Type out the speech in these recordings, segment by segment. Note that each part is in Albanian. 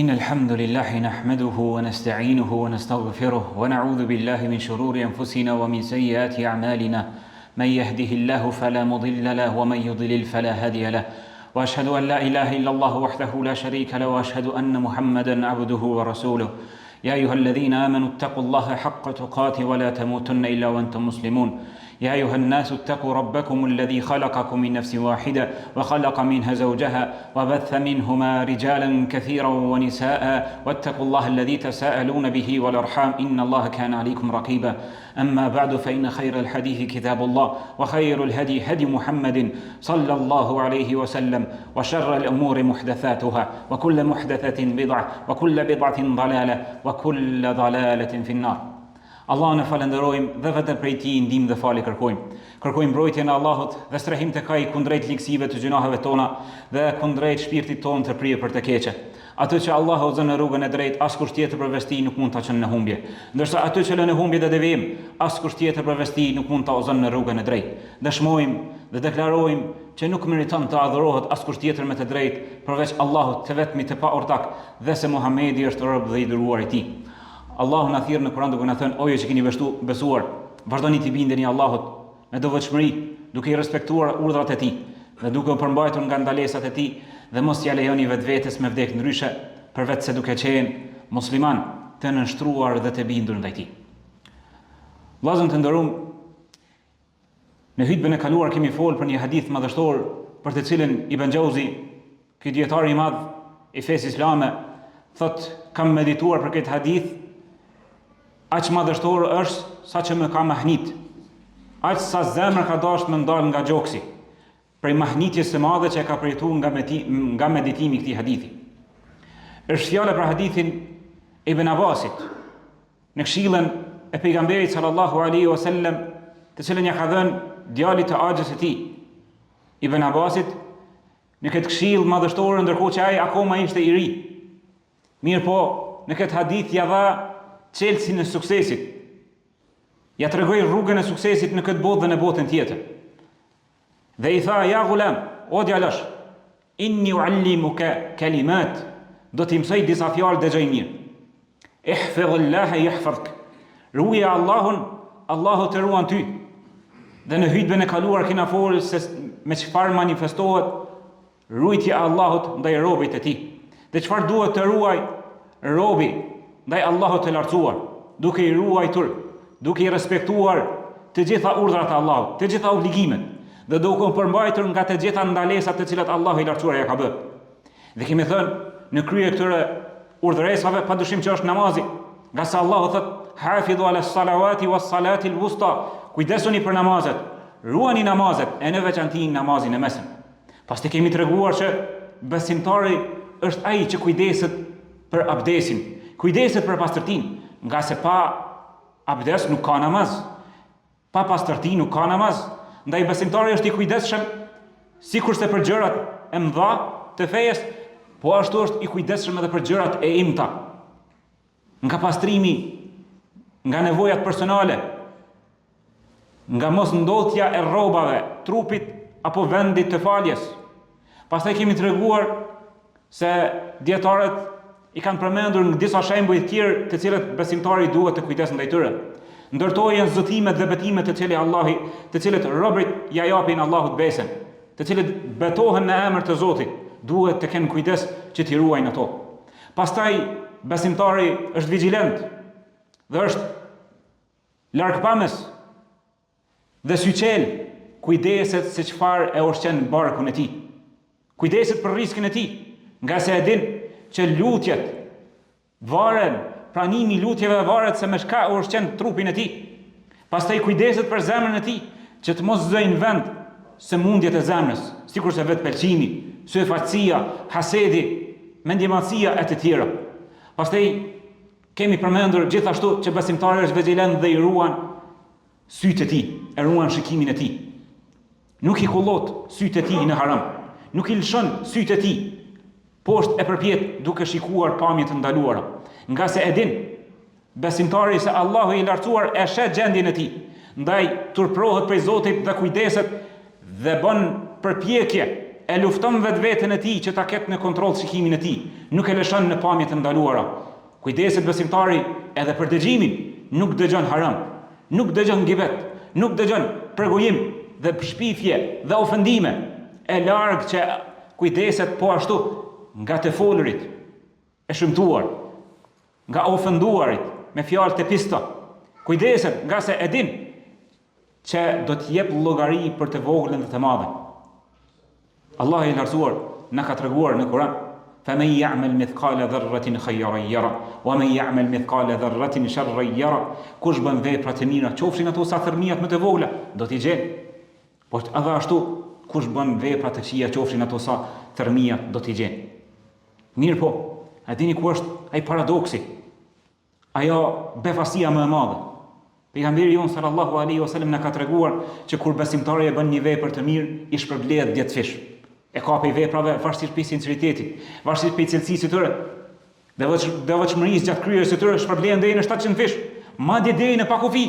إن الحمد لله نحمده ونستعينه ونستغفره ونعوذ بالله من شرور أنفسنا ومن سيئات أعمالنا من يهده الله فلا مضل له ومن يضلل فلا هادي له وأشهد أن لا إله إلا الله وحده لا شريك له وأشهد أن محمدا عبده ورسوله يا أيها الذين آمنوا اتقوا الله حق تقاته ولا تموتن إلا وأنتم مسلمون يا أيها الناس اتقوا ربكم الذي خلقكم من نفس واحدة وخلق منها زوجها وبث منهما رجالا كثيرا ونساء واتقوا الله الذي تساءلون به والأرحام إن الله كان عليكم رقيبا أما بعد فإن خير الحديث كتاب الله وخير الهدي هدي محمد صلى الله عليه وسلم وشر الأمور محدثاتها وكل محدثة بدعة وكل بدعة ضلالة وكل ضلالة في النار. Allah në falenderojmë dhe vetëm prej Tij ndihmë dhe falje kërkojmë. Kërkojmë mbrojtjen e Allahut dhe strehim tek Ai kundrejt ligësive të gjunaheve tona dhe kundrejt shpirtit tonë të pryer për të keqe. Atë që Allahu ozon në rrugën e drejtë, askush tjetër përveç Tij nuk mund ta çon në humbje. Ndërsa atë që lën në humbje dhe devijim, askush tjetër përveç Tij nuk mund ta ozon në rrugën e drejtë. Dëshmojmë dhe deklarojmë që nuk meriton të adhurohet askush tjetër me të drejtë përveç Allahut, të vetmit të paortak, dhe se Muhamedi është rob dhe i dëruar i Tij. Allahu na thirr në Kur'an duke na thënë: "O ju që keni besuar, vazhdoni të bindeni Allahut me devotshmëri, duke i respektuar urdhrat e Tij dhe duke u përmbajtur nga ndalesat e Tij, dhe mos ja lejoni vetvetes me vdekje ndryshe, përveç se duke qenë musliman, të nënshtruar dhe të bindur ndaj Tij." Vllazën të nderuar, në hutbën e kaluar kemi folur për një hadith madhështor për të cilën Ibn Jauzi, ky dietar i madh i fesë islame, thotë: "Kam medituar për këtë hadith. Aq madhështor është sa që më ka mahnit. Aq sa zemra ka dashur më ndal nga gjoksi, prej mahnitjes së madhe që e ka përjetuar nga meditimi i këtij hadithi." Është fjala për hadithin Ibn Abbasit në këshillën e pejgamberit sallallahu alaihi wasallam, të cilën ja ka dhënë djalit të axhës së tij, Ibn Abbasit, në këtë këshill madhështor, ndërkohë që ai akoma ishte i ri. Mirë po, në këtë hadith ja dha çelësin e suksesit. Ja tregoi rrugën e suksesit në këtë botë dhe në botën tjetër. Dhe i tha: "Ja gulam, o djalosh, inni uallimuka kalimat, do t'i mësoj disa fjalë dëgjoj mirë. Ihfazillaha yahfazuk. Ruaj Allahun, Allahu të ruan ty." Dhe në hutbën e kaluar kena folur se me çfarë manifestohet rujtja e Allahut ndaj robit të Tij. Dhe çfarë duhet të ruaj robi ndaj Allahut të lartësuar, duke i ruajtur, duke i respektuar të gjitha urdhrat e Allahut, të gjitha obligimet, dhe duke u përmbajtur nga të gjitha ndalesat të cilat Allahu i lartësuar ja ka bërë. Dhe kemi thënë, në krye këtyre urdhëresave padyshim që është namazi, nga sa Allahu thotë: "Hafidhu ala salawati was salati al-wusta." Kujdesuni për namazet, ruani namazet, e në veçantë namazin e mesëm. Pastaj kemi treguar që besimtari është ai që kujdeset për abdesin, kujdeset për pastërtinë, nga se pa abdes nuk ka namaz, pa pastërti nuk ka namaz. Ndaj besimtari është i kujdesshëm sikurse për gjërat e mëdha të fejes, po ashtu është i kujdesshëm edhe për gjërat e imta, nga pastrimi, nga nevojat personale, nga mos ndodhja e rrobave, trupit apo vendit të faljes. Pastaj kemi treguar se dietarët i kanë përmendur në disa shembuj të tjerë të cilët besimtari duhet të kujdesë ndaj tyre. Ndërtojnë zotimet dhe betimet të cilët robërit ja japin Allahut besën, të cilët betohen në emër të Zotit, duhet të kenë kujdes që t'i ruajnë ato. Pastaj besimtari është vigjilent dhe është largpamës dhe syçel, kujdeset se çfarë e ushqen barkun e tij. Kujdeset për riskin e tij, nga se e din që lutjet varen, pranimi i lutjeve varet se me çka ushqen trupin e tij. Pastaj kujdeset për zemrën e tij, që të mos zëjnë vend sëmundjet e zemrës, sikurse vetpëlqimi, syfaqësia, hasedi, mendjemësia e të tjera. Pastaj kemi përmendur gjithashtu që besimtari është vigjilent dhe i ruan sytë e tij, e ruan shikimin e tij. Nuk i kullot sytë e tij në haram, nuk i lëshon sytë e tij poshtë e përpjet duke shikuar pamje të ndaluara, nga se e din besimtari se Allahu i lartësuar e shet gjendjen e tij, ndaj turprohet prej Zotit dhe kujdeset dhe bën përpjekje e lufton vetveten e tij që ta ketë në kontroll shikimin e tij, nuk e lëshon në pamje të ndaluara. Kujdeset besimtari edhe për dëgjimin, nuk dëgjon haram, nuk dëgjon gibet, nuk dëgjon përgojim dhe shpifje dhe ofendime, e larg që kujdeset po ashtu nga të folurit, e shëmtuar, nga ofenduarit me fjalë të pista. Kujdeset nga se e din që do të jep llogari për të voglën dhe të madhen. Allah i lartësuar na ka treguar në Kur'an: "Faman ya'mal mithqala dharratin khayran yara, wa man ya'mal mithqala dharratin sharran yara." Kush bën vepra të mira, qofshin ato sa thërmiat më të vogla, do t'i gjen. Po edhe ashtu, kush bën vepra të këqija, qofshin ato sa thërmiat, do t'i gjen. Mirë po, a dini ku është ai paradoksi? Ajo befasia më e madhe. Pejgamberi jon sallallahu alaihi wasallam na ka treguar që kur besimtari e bën një vepër të mirë, i shpërblehet 10 fish. E ka pe veprave varësisht pe sinqeritetit, varësisht pe cilësisë së tyre. Devotshmërisë gjatë kryerjes së tyre shpërblehen deri në 700 fish, madje deri në pakufi.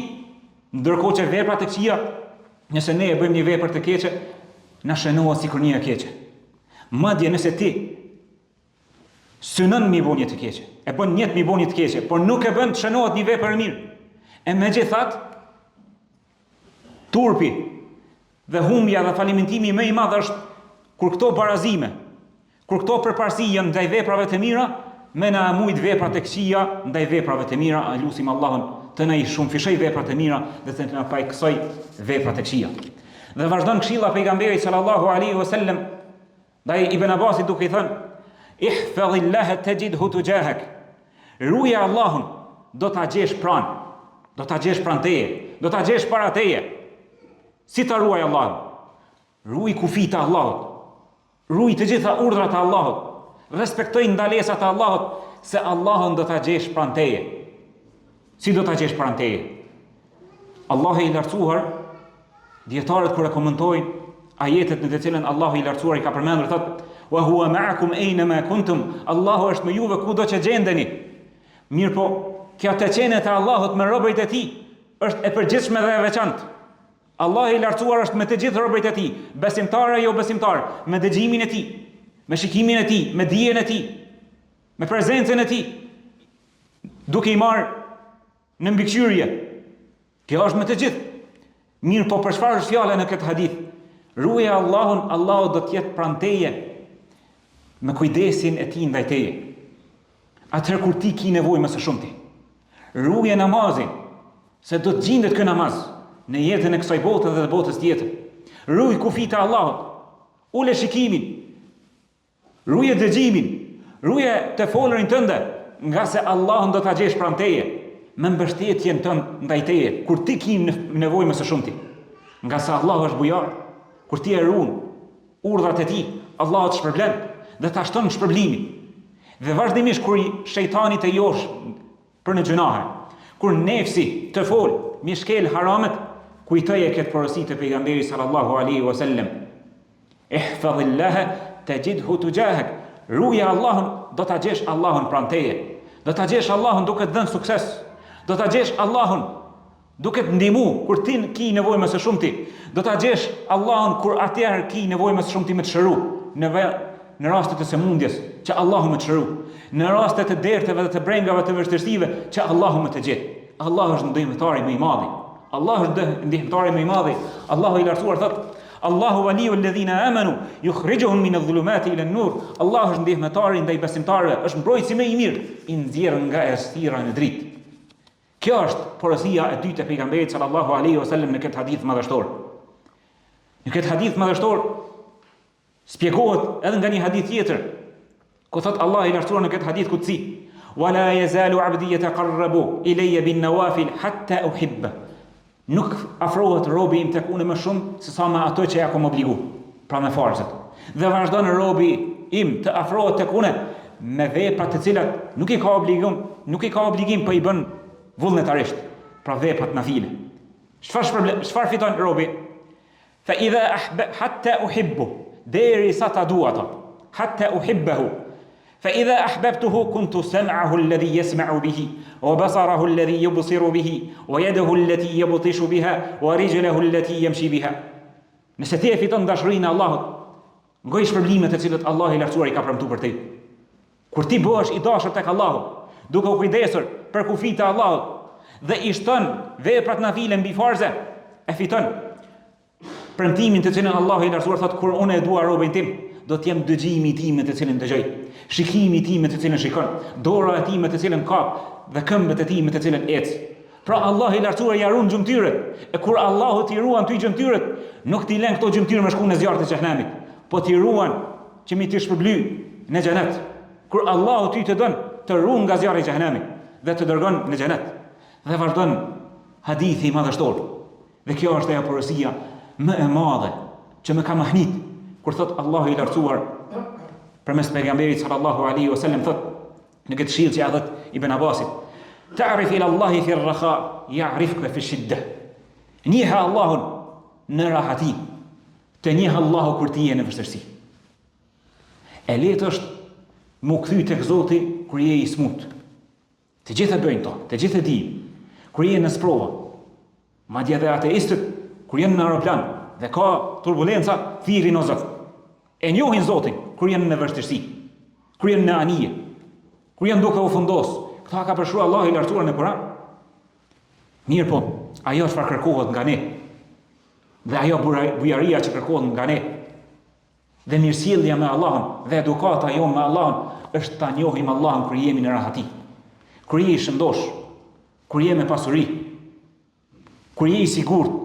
Ndërkohë që veprat e këqija, nëse ne e bëjmë një vepër të keqe, na shënohet sikur një e keqe. Madje nëse ti synon mi bën një të keqe, e bën një mi bën një të keqe, por nuk e bën të shënohet një vepër e mirë. E megjithatë, turpi dhe humbja dhe falimentimi më i madh është kur këto barazime, kur këto përparësi janë ndaj veprave të mira, me na mujt veprat e këqija ndaj veprave të mira, a lutim Allahun të na i shumë fishoj veprat e mira dhe të na pa i kësoj veprat e këqija. Dhe vazhdon këshilla pejgamberit sallallahu alaihi wasallam ndaj Ibn Abbasit duke i thënë: "Ihfazillaha tajidhu tujahak." Ruaje Allahun, do ta gjesh pranë, do ta gjesh pranë teje, do ta gjesh para teje. Si ta ruaj Allahun? Ruaj kufit e Allahut. Ruaj të gjitha urdhrat e Allahut. Respektoj ndalesat e Allahut, se Allahun do ta gjesh pranë teje. Si do ta gjesh pranë teje? Allahu i lartësuar, dietarët kur e komentojnë ajetet në të cilën Allahu i lartësuar i ka përmendur, thotë: "Wa huwa ma'akum aynama kuntum." Allahu është me juve kudo që gjendeni. Mirë po, kjo të qenet e Allahut me robërit e tij është e përgjithshme dhe e veçantë. Allahu i lartësuar është me të gjithë robërit e tij, besimtar apo jo besimtar, me dëgjimin e tij, me shikimin e tij, me dijen e tij, me prezencën e tij, duke i marrë në mbikëqyrje. Kjo është me të gjithë. Mirë po, për çfarë është fjala në këtë hadith? Ruaje Allahun, Allahu do të jetë pranë teje me kujdesin e tij ndaj teje. Atëherë kur ti ki nevojë më së shumti. Ruaje namazin, se do të gjendet ky namaz në jetën e kësaj bote dhe botës tjetër. Ruaj kufit e Allahut, ule shikimin, ruaje dëgjimin, ruaje të folurin tënde, nga se Allahun do ta gjesh pranë teje, me mbështetjen tënde ndaj teje, kur ti ki nevojë më së shumti. Nga se Allahu është bujar, kur ti e ruan urdhrat e tij, Allahu të shpërblen dhe ta shton shpërblimin. Dhe vazhdimisht kur shejtani të josh për në gjunahe, kur nefsi të fol, mi shkel haramet, kujtoje këtë porosi të pejgamberit sallallahu alaihi wasallam: "Ihfazillaha tajidhu tujahak." Ruaje Allahun, do ta gjesh Allahun pranë teje. Do ta gjesh Allahun duke të dhënë sukses. Do ta gjesh Allahun duke të ndihmu kur ti ki nevojë më së shumti. Do ta gjesh Allahun kur atëherë ki nevojë më së shumti me të shëru, në rastet e sëmundjes që Allahu më të shëru, në rastet e derteve dhe të brengave të vështirësive që Allahu më të gjetë. Allahu është ndihmëtari më i madh. Allahu është ndihmëtari më i madh. Allahu i lartësuar thotë: "Allahu waliyul ladhina amanu yukhrijuhum min adh-dhulumati ila an-nur." Allahu është ndihmëtari ndaj besimtarëve, është mbrojtësi më i mirë, i nxjerr nga errësira në dritë. Kjo është porosia e dytë e pejgamberit sallallahu alaihi wasallam në këtë hadith madhështor. Në këtë hadith madhështor spjegohet edhe nga një hadith tjetër, ku thot Allah i lartësuar në këtë hadith kutsi: "Wala yazalu 'abdi yataqarrabu ilayya bin nawafil hatta uhibba." Nuk afrohet robi im tek unë më shumë se sa me ato që ja kam obligu, pra me farzët. Dhe vazhdon robi im të afrohet tek unë me vepra të cilat nuk i ka obligim, po i bën vullnetarisht, pra veprat nafile. Çfarë fiton robi? Fa idha hatta uhibbu, deri sa ta dua ata, hatta uhibbahu. Fa idha ahbabtuhu kuntu sam'ahu alladhi yasma'u bihi, wa basarahu alladhi yubsiru bihi, wa yadahu allati yabtishu biha, wa rijluhu allati yamshi biha. Nëse ti e fiton dashurinë e Allahut, ngoj shpërblimet e cilët Allahu i lartësuar i ka premtuar për ty. Kur ti bëhesh i dashur tek Allahu, duke u kujdesur për kufijtë e Allahut dhe i shton veprat nafile mbi farze, e fiton premtimin të cilën Allahu i lartësuar thotë kur unë e dua robën tim, do të jem dëgjimi i tij me të cilën dëgjoj, shikimi i tij me të cilën shikon, dora e tij me të cilën kap dhe këmbët e tij me të cilën ec. Pra Allahu i lartësuar ja ruan gjymtyrët, e kur Allahu t'i ruan ty gjymtyrët, nuk t'i lën këto gjymtyrë me shku në zjarrin e xhenemit, po t'i ruan që mi t'i shpërbly në xhenet. Kur Allahu ty të don të ruan nga zjarri i xhenemit dhe të dërgon në xhenet. Dhe vazhdon hadithi madhështor. Dhe kjo është ajo porosia më e madhe që më ka mahnit kur thot Allahu i lartësuar përmes pejgamberit sallallahu alaihi wasallam thot në këtë shillë që ja dhët Ibn Abbasit: "Ta'rif ila Allahi fi ar-raha, ya'rifka fi ash-shiddah." Njihe Allahun në rahati, të njihe Allahu kur ti je në vështirësi. E lehtë është mu kthy tek Zoti kur je i smut. Të gjithë e bëjnë to, të gjithë e dinë. Kur je në sprova, madje edhe ateistët kur janë në aeroplan dhe ka turbulenca, thirrin o Zot. E njohin Zotin kur janë në vështirësi, kur janë në anije, kur janë duke u fundos. Këta ka përshkruar Allahu i lartësuar në Kur'an. Mirë po, ajo çfarë kërkohet nga ne, dhe ajo bujaria që kërkohet nga ne, dhe mirësjellja me Allahun dhe edukata jonë me Allahun është ta njohim Allahun kur jemi në rahati, kur je i shëndosh, kur je me pasuri, kur je i sigurt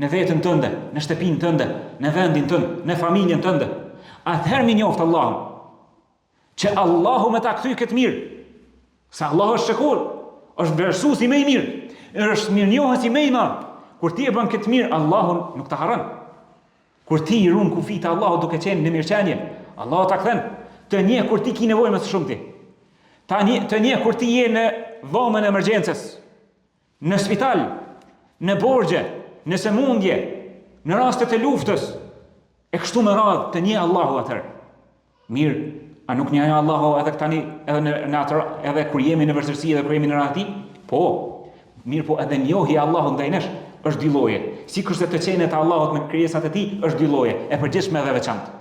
në veten tënde, në shtëpinë tënde, në vendin tënd, në familjen tënde. Atëherë mi njoft Allahun, që Allahu me ta kthy këtë mirë. Sa Allahu është shekur, është vlerësuesi më i mirë, është mirënjohësi më i madh. Kur ti e bën këtë mirë, Allahun nuk ta harron. Kur ti i ruan kufijtë e Allahut duke qenë në mirëqenie, Allahu ta kthen. Të njeh kur ti ke nevojë më së shumti. Të njeh kur ti je në dhomën e emergjencës, në spital, në borxhe, në sëmundje, në rastet e luftës, e kështu me radhë, të njeh Allahu atëherë. Mirë, a nuk njeh Allahu edhe tani edhe kur jemi në vështirësi edhe kur jemi në rahati? Po. Mirë po edhe njohja e Allahut ndaj nesh është dy lloje. Sikur se të qenet e Allahut me krijesat e tij është dy lloje, e përgjithshme edhe veçantë.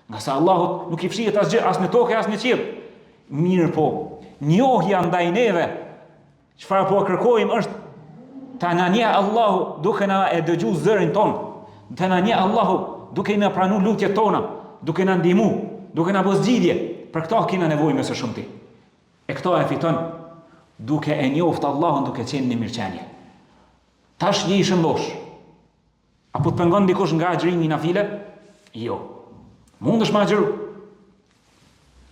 Nga sa Allahut nuk i fshihet asgjë as në tokë as në qiell. Mirë po, njohja ndaj neve, çfarë po kërkojmë është ta na njeh Allahu duke na e dëgjuar zërin ton, ta na njeh Allahu duke na pranuar lutjet tona, duke na ndihmu, duke na bërë zgjidhje. Për këto kemi nevojë më së shumti. E këto e fiton duke e njoftë Allahun duke qenë në mirëqenie. Tash je i shëndosh. Apo të pengon dikush nga agjërimi nafile? Jo. Mundesh me agjëru.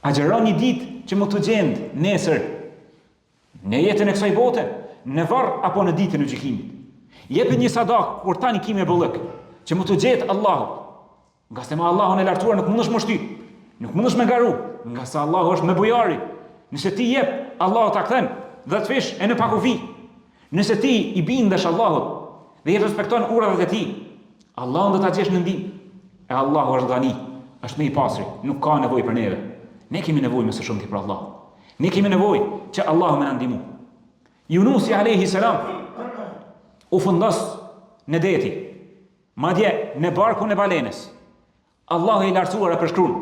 Agjëron një ditë që më të gjend nesër në jetën e kësaj bote, në varr apo në ditën e gjykimit. Jepi një sadak kur tani kimë bollëk, që më të gjet Allahu. Nga se me Allahun e lartësuar nuk mundesh më shtyp, nuk mundesh me garu, nga se Allahu është me bujari. Nëse ti jep, Allahu ta kthen dhe të fish e në pakufi. Nëse ti i bindesh Allahut dhe i respekton urdhrat e tij, Allahun do ta gjesh në ndihmë. E Allahu është gani, është më i pastër, nuk ka nevojë për neve. Ne kemi nevojë më së shumti për Allah. Ne kemi nevojë që Allahu më na ndihmoj. Yunusi alayhi salam u fundos në deti, madje në barkun e balenës. Allahu i lartësuar e përshkruan: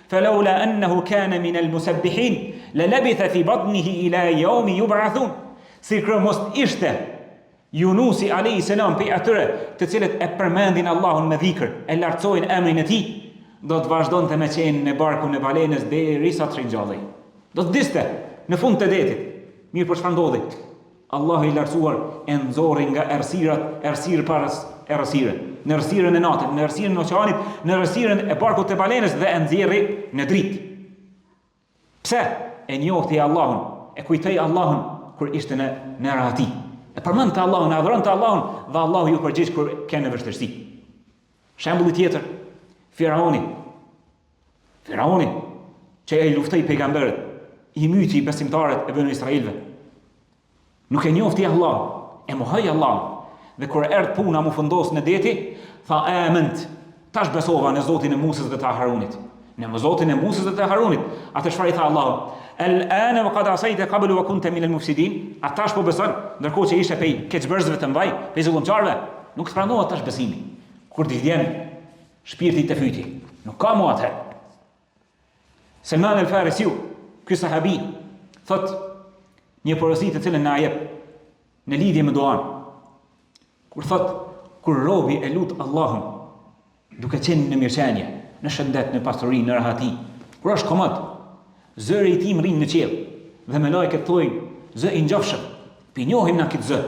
"Falawla annahu kana min al-musabbihin la labitha fi batnihi ila yawmi yub'athun." Si kur mos ishte Yunusi alayhi salam pe atyre të cilët e përmendin Allahun me dhikr, e lartësojnë emrin e tij, do të vazhdonte me qenë në barkun e balenës derisa të ringjallej. Do të diste në fund të detit. Mirë, por çfarë ndodhi? Allahu i lartësuar e nxorri nga errësirë pas errësire, në errësirën e natës, në errësirën e oqeanit, në errësirën e barkut të balenës dhe e nxjerri në dritë. Pse? E njohti Allahun, e kujtoi Allahun kur ishte në rahati. E përmendte Allahun, e adhuronte Allahun dhe Allahu ju përgjigj kur kanë vështirësi. Shembulli tjetër, Firauni që e luftoi pejgamberët, i myti besimtarët e Banu Israilëve. Nuk e njofti Allah, e mohoi Allah. Dhe kur erdhi puna mu fundos në deti, tha ament, tash besova në Zotin e Musës dhe të Harunit. Në Zotin e Musës dhe të Harunit. Atë çfarë i tha Allahu? Al-ana wa qad asayta qablu wa kunta min al-mufsidin. Atash po beson, ndërkohë që ishte pej keqbërësve të mbaj, pej zullumçarëve, nuk pranohet tash besimi. Kur t'i vjen shpirti të fyti, Nuk ka mu atëherë. Selman el-Farisiu, ky sahabi, thot një porosi të cilën na jep në lidhje me duan. Kur thot, kur robi e lut Allahun, duke qenë në mirëqenie, në shëndet, në pasuri, në rahati, kur është komod, zëri i tij rrin në qiell dhe me lajket thojnë, zë i ngjofshëm, pi njohim na këtë zë,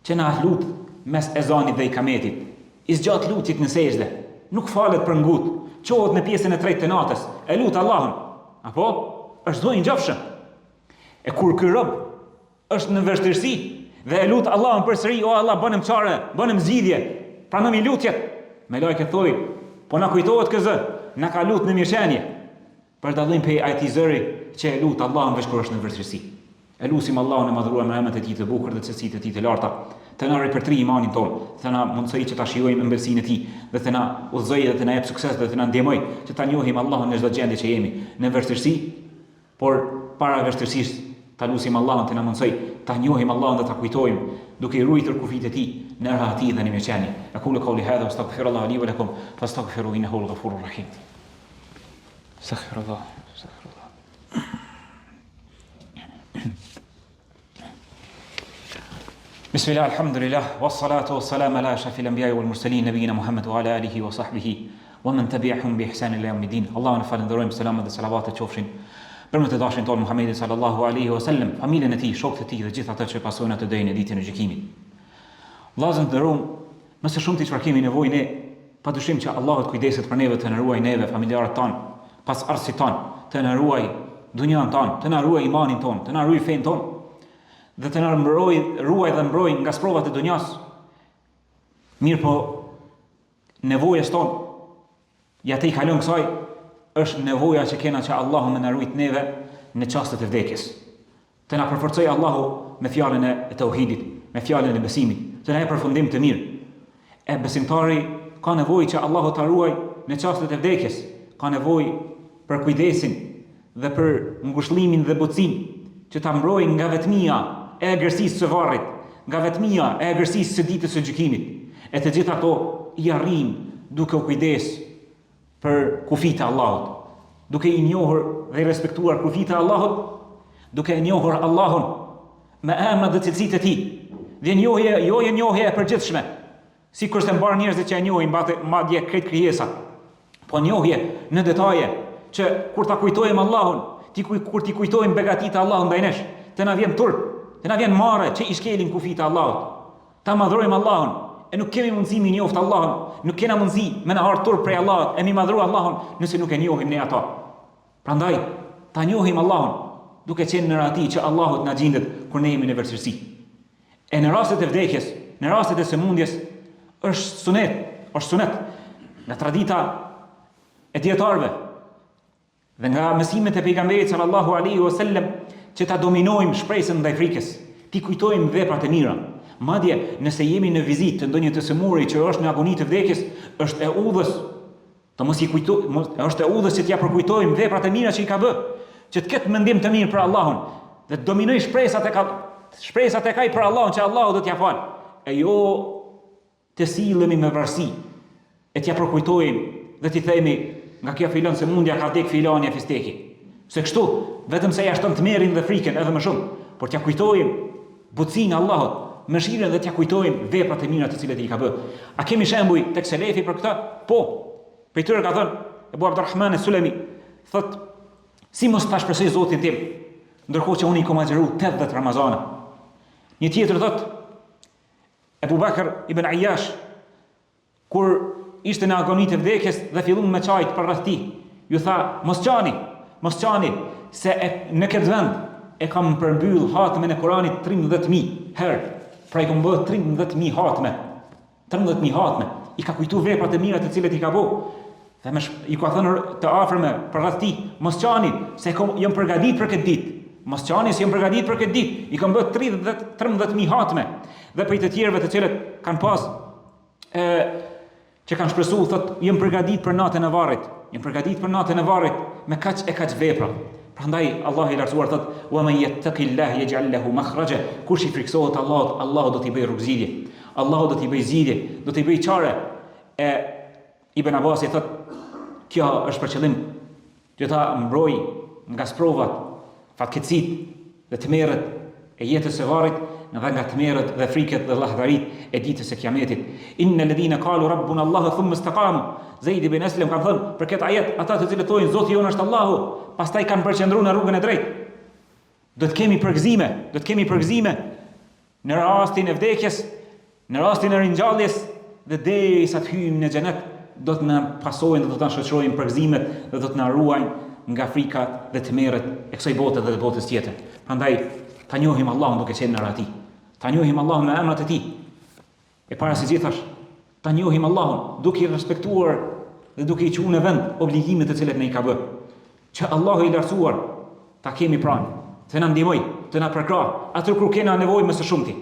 që na lut mes ezanit dhe ikametit, i zgjat lutjet në sejdë, nuk falet për ngut, qohet në pjesën e tretë të natës, e lut Allahun, apo është zë i ngjofshëm. E kur ky rob është në vështirësi dhe e lut Allahun përsëri, o Allah, bënëm çare, bënëm zgjidhje, pranojmë lutjet, me lajket thojnë, po na kujtohet ky zë, na ka lut në mirëqenie, për dallim pe ai zëri që e lut Allahun veç kur është në vështirësi. E lusim Allahun e madhruar me emrat e tij të bukur dhe cilësitë e tij të larta, të na ripërtri imanin ton, të na mundsoj që ta shijojmë ëmbëlsinë e tij dhe të na udhëzojë dhe të na jap sukses dhe të na ndihmoj që ta njohim Allahun në çdo gjendje që jemi, në vështirësi, por para vështirësisë ta lusim Allahun të na mundsoj ta njohim Allahun dhe ta kujtojmë duke i ruajtur kufijtë e tij në rahati dhe në mirëqenie. Aqulu qawli hadha wastaghfirullaha li wa lakum fastaghfiru innahu al-ghafurur rahim. Astaghfirullah. Bismillah, alhamdulillah, wassalatu wassalamu ala ashrafil anbiya'i wal mursalin nabiyina Muhammad wa ala alihi wa sahbihi wa man tabi'ahum bi ihsan ila yawmiddin. Allahun falenderojmë, selamat dhe selavatet qofshin për më të dashin tonë Muhammedin sallallahu alaihi wasallam, familjen e tij, shokët e tij dhe gjithë ata që pasojnë atë deri në ditën e gjykimit. Vllazën të nderuar, nëse shumë ti çfarë kemi nevojë ne, padyshim që Allahu të kujdeset për neve, të na ruaj neve, familjarët tan, pas arsit tan, të na ruaj dunjan tan, të na ruaj imanin ton, të na ruaj fen ton, dhe të na ruaj dhe mbroj nga sprovat e dunjas. Mirë po, nevojës ton, ja te i kalon kësaj, është nevoja që kena që Allahu me na ruajt neve në çastet e vdekjes. Të na përforcoj Allahu me fjalën e tauhidit, me fjalën e besimit, të na jap përfundim të mirë. E besimtari ka nevojë që Allahu ta ruaj në çastet e vdekjes, ka nevojë për kujdesin dhe për ngushëllimin dhe butësinë që ta mbrojë nga vetmia e egërsisë së varrit, nga vetmia e egërsisë së ditës së gjykimit. E të gjitha ato i arrin duke u kujdes për kufijtë e Allahut, duke i njohur dhe i respektuar kufijtë e Allahut, duke i njohur Allahun me emrat dhe cilësitë e tij, dhe njohje e përgjithshme, sikur se mbar njerëzit që e njohin madje krejt krijesat, po njohje në detaje që kur ta kujtojmë Allahun, kur ti kujtojmë begatitë e Allahut ndaj nesh, të na vjen turp, të na vjen marrë që i shkelin kufijtë e Allahut. Ta madhrojmë Allahun, e nuk kemi mundësi mi njoft Allahun, nuk kena mundësi me na ardh turp prej Allahut, e mi madhru Allahun nëse nuk e njohim ne ata. Prandaj, ta njohim Allahun, duke qenë në rahati që Allahut na gjendet kur ne jemi në vështirësi. E në rastet e vdekjes, në rastet e sëmundjes, është sunet nga tradita e dietarëve dhe nga mësimet e pejgamberit sallallahu alaihi wasallam që ta dominojmë shpresën ndaj frikës, ti kujtojmë veprat e mira. Madje nëse jemi në vizitë të ndonjë të sëmuri që është në agoni të vdekjes, është e udhës të mos i kujtojmë, është e udhës që t'ja përkujtojmë veprat e mira që i ka bë, që të ketë mendim të mirë për Allahun dhe të dominoj shpresat e kaj për Allahun që Allahu do t'ja fal. E jo të sillemi me varësi, e t'ja përkujtojmë dhe t'i themi nga kjo filon se mundja ka vdek filani e fisteki. Se kështu, vetëm se ja shton të merin dhe frikën edhe më shumë, por t'ja kujtojmë butësinë e Allahut, mëshirën dhe t'ja kujtojmë veprat e mira të cilat i ka bë. A kemi shembuj tek selefi për këtë? Po. Për tyre ka thënë Ebu Abdurrahman Sulemi, thot, si mos ta shpresoj Zotin tim, ndërkohë që unë i kam agjëruar 80 Ramazane. Një tjetër thot, Ebu Bakr ibn Ayyash, kur ishte në agonitë e vdekjes dhe fillon me çajt për rreth tij, ju tha, mos qani, se në këtë vend e kam përmbyll hatmen e Kuranit 13.000 herë. Pra i kam bërë 13.000 hatme. 13.000 hatme. I ka kujtu veprat e mira të cilat i ka bërë. Dhe i ka thënë të afërme për rreth tij, mos qani, se jam përgatitur për këtë ditë. Mos qani se jam përgatitur për këtë ditë. I kam bërë 13.000 hatme. Dhe për të tjerëve të cilët kanë pas që kanë shpresuar, thotë, jam përgatitur për natën e varrit. Jam përgatitur për natën e varrit me kaq vepra. Prandaj Allah i lartësuar thotë: "Wa man yattaqillaha yaj'al lahu makhraja." Kush i friksohet Allahut, Allahu do t'i bëjë rrugëzidhje. Allahu do t'i bëjë zgjidhje, do t'i bëjë çare. Ibn Abbas i thotë: Kjo është për qëllim që ta mbroj nga sprovat, fatkeqësitë dhe tmerret e jetës së varrit, nga tmerret dhe friket dhe llahdarit e ditës së Kiametit. Innal ladhina qalu rabbuna Allah thumma istaqamu. Zeid ibn Aslam ka thënë për këtë ajet, ata të cilët thonë Zoti jon është Allahu, pastaj kanë përqendruar në rrugën e drejtë. Do të kemi përgëzime në rastin e vdekjes, në rastin e ringjalljes dhe derisa të hyjmë në xhenet, do të na pasojnë dhe do të na shoqërojnë përgëzimet dhe do të na ruajnë nga frikat dhe tmerret e kësaj bote dhe të botës tjetër. Prandaj ta njohim Allahun duke qenë në radhë. Ta njohim Allahun me emrat e tij. E para se gjithash, ta njohim Allahun duke i respektuar dhe duke i qunë në vend obligimet të cilat ne i ka bërë. Që Allahu i lartësuar ta kemi pranë, të na ndihmoj, të na përkrah, atë kur kena nevojë më së shumti.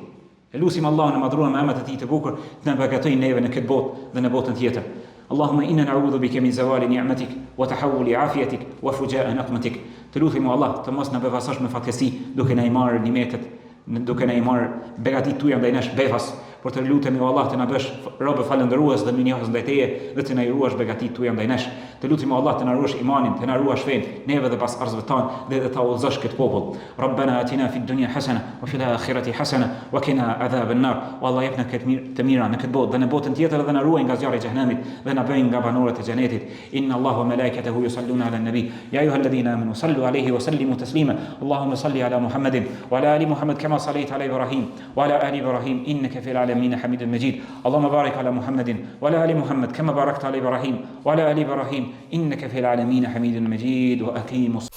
Elusim Allahun e madhruar me emrat e tij të bukur, të na beqatojë neve në këtë botë dhe në botën tjetër. Allahumma inna na'udhu bika min zawali ni'matik wa tahawuli afiyatik wa fuja'a naqmatik. Të lutim Allah të mos na befasosh me fatkeqësi duke na i marrë nimetet, duke na i marrë begatit tuaja ndaj nesh befas, por të lutemi o Allah të na bësh robë falëndërues dhe minjohës ndaj Teje dhe të na i ruash begatit tuaja ndaj nesh. Të lutemi o Allah të na ruash imanin, të na ruash fenë neve dhe pas arzëve tanë dhe të udhëzosh këtë popull. Rabbana atina fid dunya hasana wa fil akhirati hasana wa qina adhaban nar. O Allah jepna këtë të mira në këtë botë dhe në botën tjetër dhe na ruaj nga zjarri i xhenemit dhe na bëj nga banorët e xhenetit. Inna Allaha wa malaikatahu yusalluna ala an-nabi ya ayyuhalladhina amanu sallu alayhi wa sallimu taslima. Allahumma salli ala Muhammadin wa ala ali Muhammad kama sallaita ala Ibrahim wa ala ali Ibrahim innaka fil alamin hamidun majid. Allahumma barik ala Muhammadin wa ala ali Muhammad kama barakta ala Ibrahim wa ala ali Ibrahim innaka fil alamin hamidun majid wa aqimus